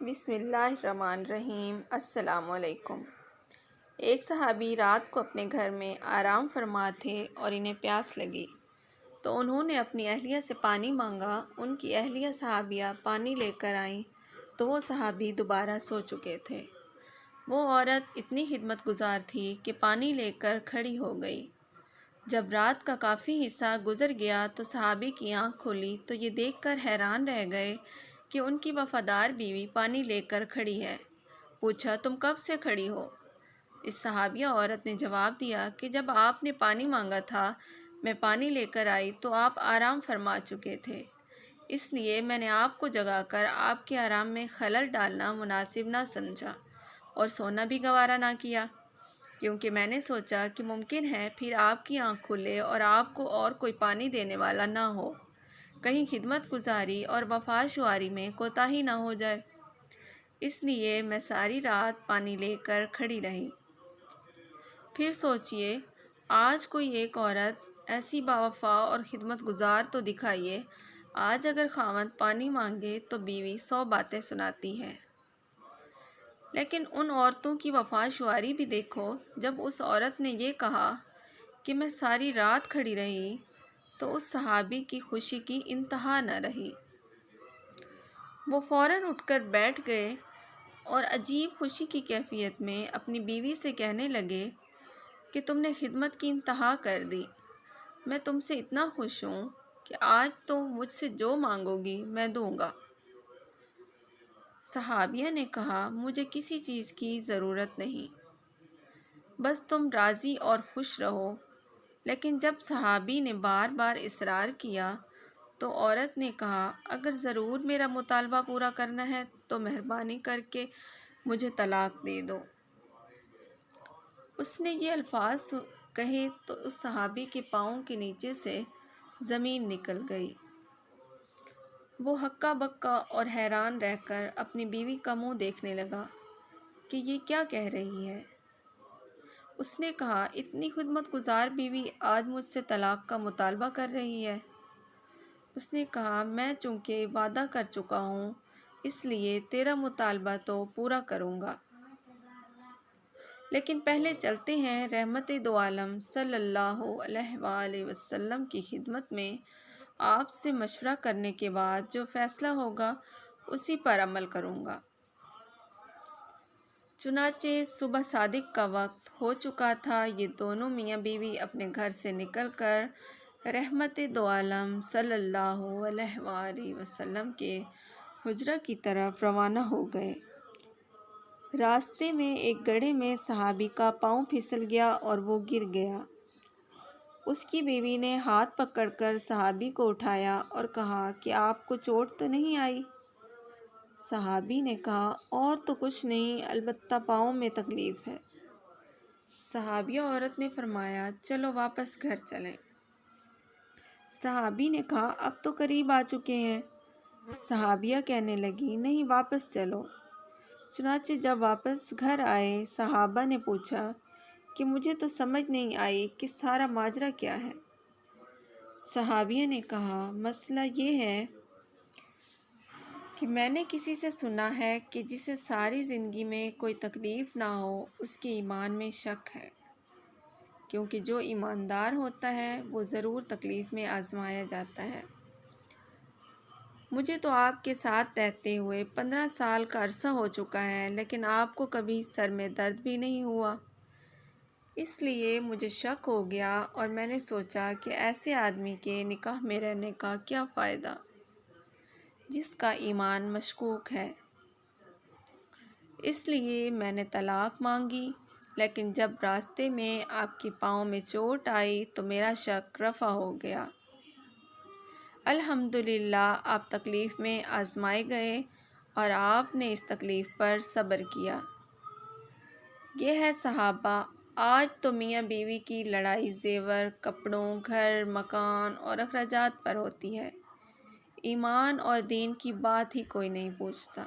بسم اللہ الرحمن الرحیم۔ السلام علیکم۔ ایک صحابی رات کو اپنے گھر میں آرام فرما تھے اور انہیں پیاس لگی تو انہوں نے اپنی اہلیہ سے پانی مانگا۔ ان کی اہلیہ صحابیہ پانی لے کر آئیں تو وہ صحابی دوبارہ سو چکے تھے۔ وہ عورت اتنی خدمت گزار تھی کہ پانی لے کر کھڑی ہو گئی۔ جب رات کا کافی حصہ گزر گیا تو صحابی کی آنکھ کھلی تو یہ دیکھ کر حیران رہ گئے کہ ان کی وفادار بیوی پانی لے کر کھڑی ہے۔ پوچھا، تم کب سے کھڑی ہو؟ اس صحابیہ عورت نے جواب دیا کہ جب آپ نے پانی مانگا تھا میں پانی لے کر آئی تو آپ آرام فرما چکے تھے، اس لیے میں نے آپ کو جگا کر آپ کے آرام میں خلل ڈالنا مناسب نہ سمجھا اور سونا بھی گوارا نہ کیا، کیونکہ میں نے سوچا کہ ممکن ہے پھر آپ کی آنکھ کھلے اور آپ کو اور کوئی پانی دینے والا نہ ہو، کہیں خدمت گزاری اور وفا شعاری میں کوتاہی نہ ہو جائے، اس لیے میں ساری رات پانی لے کر کھڑی رہی۔ پھر سوچئے، آج کوئی ایک عورت ایسی باوفا اور خدمت گزار تو دکھائیے۔ آج اگر خاوند پانی مانگے تو بیوی 100 باتیں سناتی ہے، لیکن ان عورتوں کی وفا شعاری بھی دیکھو۔ جب اس عورت نے یہ کہا کہ میں ساری رات کھڑی رہی تو اس صحابی کی خوشی کی انتہا نہ رہی۔ وہ فوراً اٹھ کر بیٹھ گئے اور عجیب خوشی کی کیفیت میں اپنی بیوی سے کہنے لگے کہ تم نے خدمت کی انتہا کر دی۔ میں تم سے اتنا خوش ہوں کہ آج تم مجھ سے جو مانگو گی میں دوں گا۔ صحابیہ نے کہا، مجھے کسی چیز کی ضرورت نہیں، بس تم راضی اور خوش رہو۔ لیکن جب صحابی نے بار بار اصرار کیا تو عورت نے کہا، اگر ضرور میرا مطالبہ پورا کرنا ہے تو مہربانی کر کے مجھے طلاق دے دو۔ اس نے یہ الفاظ کہے تو اس صحابی کے پاؤں کے نیچے سے زمین نکل گئی۔ وہ ہکا بکا اور حیران رہ کر اپنی بیوی کا منہ دیکھنے لگا کہ یہ کیا کہہ رہی ہے۔ اس نے کہا، اتنی خدمت گزار بیوی آج مجھ سے طلاق کا مطالبہ کر رہی ہے۔ اس نے کہا، میں چونکہ وعدہ کر چکا ہوں اس لیے تیرا مطالبہ تو پورا کروں گا، لیکن پہلے چلتے ہیں رحمت دو عالم صلی اللہ علیہ وآلہ وسلم کی خدمت میں۔ آپ سے مشورہ کرنے کے بعد جو فیصلہ ہوگا اسی پر عمل کروں گا۔ چنانچہ صبح صادق کا وقت ہو چکا تھا۔ یہ دونوں میاں بیوی اپنے گھر سے نکل کر رحمت دو عالم صلی اللہ علیہ وآلہ وسلم کے حجرہ کی طرف روانہ ہو گئے۔ راستے میں ایک گڑھے میں صحابی کا پاؤں پھسل گیا اور وہ گر گیا۔ اس کی بیوی نے ہاتھ پکڑ کر صحابی کو اٹھایا اور کہا کہ آپ کو چوٹ تو نہیں آئی؟ صحابی نے کہا، اور تو کچھ نہیں، البتہ پاؤں میں تکلیف ہے۔ صحابیہ عورت نے فرمایا، چلو واپس گھر چلیں۔ صحابی نے کہا، اب تو قریب آ چکے ہیں۔ صحابیہ کہنے لگی، نہیں، واپس چلو۔ چنانچہ جب واپس گھر آئے صحابہ نے پوچھا کہ مجھے تو سمجھ نہیں آئی کہ سارا ماجرا کیا ہے۔ صحابیہ نے کہا، مسئلہ یہ ہے کہ میں نے کسی سے سنا ہے کہ جسے ساری زندگی میں کوئی تکلیف نہ ہو اس کے ایمان میں شک ہے، کیونکہ جو ایماندار ہوتا ہے وہ ضرور تکلیف میں آزمایا جاتا ہے۔ مجھے تو آپ کے ساتھ رہتے ہوئے 15 سال کا عرصہ ہو چکا ہے، لیکن آپ کو کبھی سر میں درد بھی نہیں ہوا، اس لیے مجھے شک ہو گیا اور میں نے سوچا کہ ایسے آدمی کے نکاح میں رہنے کا کیا فائدہ جس کا ایمان مشکوک ہے، اس لیے میں نے طلاق مانگی۔ لیکن جب راستے میں آپ کے پاؤں میں چوٹ آئی تو میرا شک رفع ہو گیا۔ الحمدللہ آپ تکلیف میں آزمائے گئے اور آپ نے اس تکلیف پر صبر کیا۔ یہ ہے صحابہ۔ آج تو میاں بیوی کی لڑائی زیور، کپڑوں، گھر، مکان اور اخراجات پر ہوتی ہے، ایمان اور دین کی بات ہی کوئی نہیں پوچھتا۔